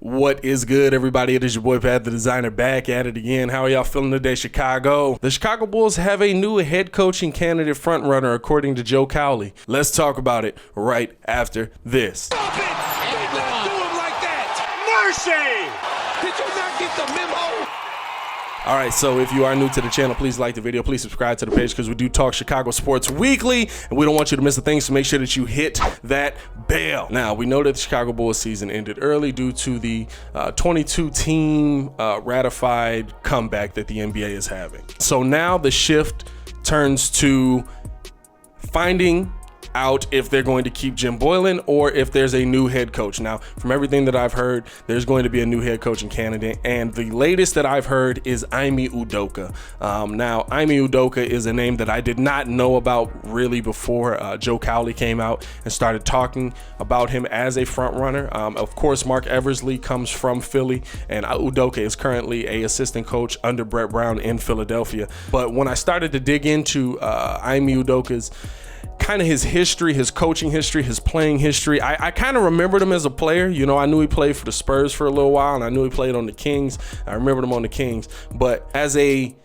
What is good, everybody? It is your boy Pat the Designer back at it again. How are y'all feeling today, Chicago? The Chicago Bulls have a new head coaching candidate frontrunner, according to Joe Cowley. Let's talk about it right after this. Stop it! Don't do him like that! Mercy! Did you not get the memo? All right, so if you are new to the channel, please like the video. Please subscribe to the page because we do talk Chicago sports weekly, and we don't want you to miss a thing, so make sure that you hit that bell. Now, we know that the Chicago Bulls season ended early due to the 22-team ratified comeback that the NBA is having. So now the shift turns to finding out if they're going to keep Jim Boylen or if there's a new head coach. Now, from everything that I've heard, there's going to be a new head coaching candidate, and the latest that I've heard is Ime Udoka. Now, Ime Udoka is a name that I did not know about really before Joe Cowley came out and started talking about him as a front runner. Of course, Mark Eversley comes from Philly, and Udoka is currently a assistant coach under Brett Brown in Philadelphia. But when I started to dig into Ime Udoka's kind of his history, his coaching history, his playing history, I kind of remembered him as a player. You know, I knew he played for the Spurs for a little while, and I knew he played on the Kings. I remembered him on the Kings, but as a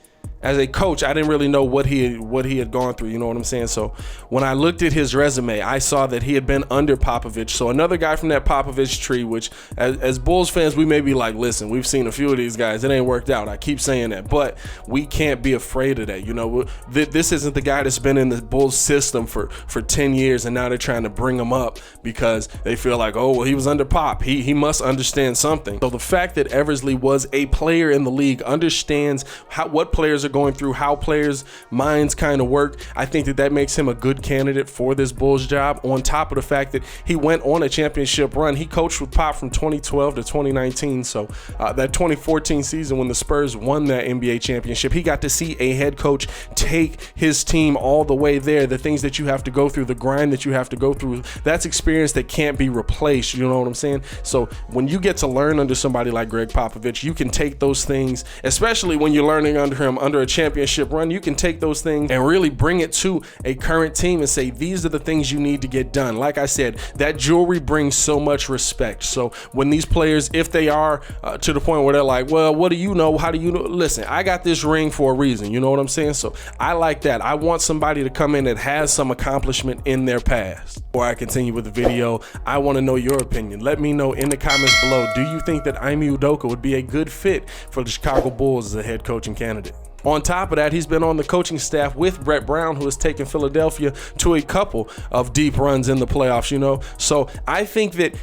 coach, I didn't really know what he had gone through, you know what I'm saying? So when I looked at his resume, I saw that he had been under Popovich. So another guy from that Popovich tree, which as Bulls fans, we may be like, listen, we've seen a few of these guys. It ain't worked out. I keep saying that, but we can't be afraid of that. You know, this isn't the guy that's been in the Bulls system for 10 years, and now they're trying to bring him up because they feel like, oh, well, he was under Pop. He must understand something. So the fact that Eversley was a player in the league, understands what players are going through, how players' minds kind of work, I think that makes him a good candidate for this Bulls job, on top of the fact that he went on a championship run. He coached with Pop from 2012 to 2019, so that 2014 season when the Spurs won that NBA championship, he got to see a head coach take his team all the way there. The things that you have to go through, the grind that you have to go through, that's experience that can't be replaced, you know what I'm saying? So when you get to learn under somebody like Greg Popovich, you can take those things, especially when you're learning under him, under a championship run, you can take those things and really bring it to a current team and say, these are the things you need to get done. Like I said, that jewelry brings so much respect. So when these players, if they are to the point where they're like, well, what do you know? How do you know? Listen, I got this ring for a reason. You know what I'm saying? So I like that. I want somebody to come in that has some accomplishment in their past. Before I continue with the video, I want to know your opinion. Let me know in the comments below. Do you think that Ime Udoka would be a good fit for the Chicago Bulls as a head coaching candidate? On top of that, he's been on the coaching staff with Brett Brown, who has taken Philadelphia to a couple of deep runs in the playoffs, you know? So I think that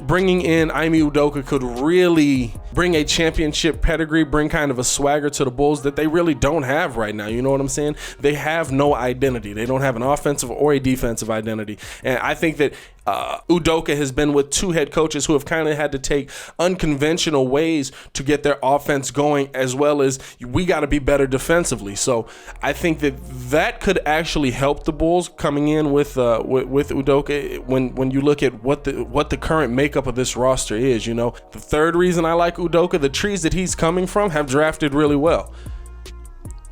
bringing in Ime Udoka could really bring a championship pedigree, bring kind of a swagger to the Bulls that they really don't have right now, you know what I'm saying? They have no identity. They don't have an offensive or a defensive identity. And I think that Udoka has been with two head coaches who have kind of had to take unconventional ways to get their offense going, as well as we got to be better defensively. So I think that could actually help the Bulls coming in with Udoka when you look at what the current makeup of this roster is. You know, the third reason I like Udoka, the trees that he's coming from have drafted really well.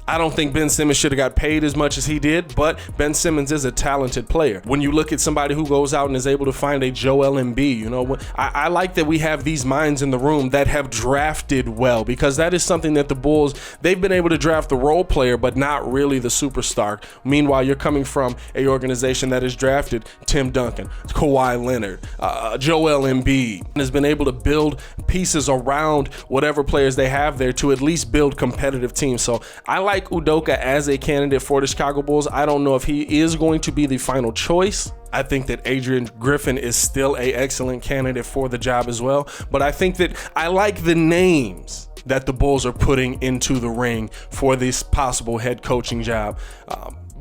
I don't think Ben Simmons should have got paid as much as he did, but Ben Simmons is a talented player. When you look at somebody who goes out and is able to find a Joel Embiid, you know, I like that we have these minds in the room that have drafted well, because that is something that the Bulls, they've been able to draft the role player, but not really the superstar. Meanwhile, you're coming from a organization that has drafted Tim Duncan, Kawhi Leonard, Joel Embiid, and has been able to build pieces around whatever players they have there to at least build competitive teams. So I like Udoka as a candidate for the Chicago Bulls. I don't know if he is going to be the final choice. I think that Adrian Griffin is still an excellent candidate for the job as well. But I think that I like the names that the Bulls are putting into the ring for this possible head coaching job.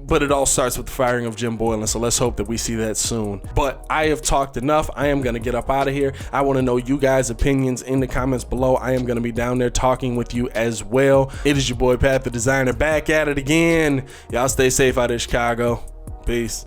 But it all starts with the firing of Jim Boylen, so let's hope that we see that soon. But I have talked enough. I am going to get up out of here. I want to know you guys' opinions in the comments below. I am going to be down there talking with you as well. It is your boy Pat the Designer back at it again. Y'all stay safe out of Chicago. Peace.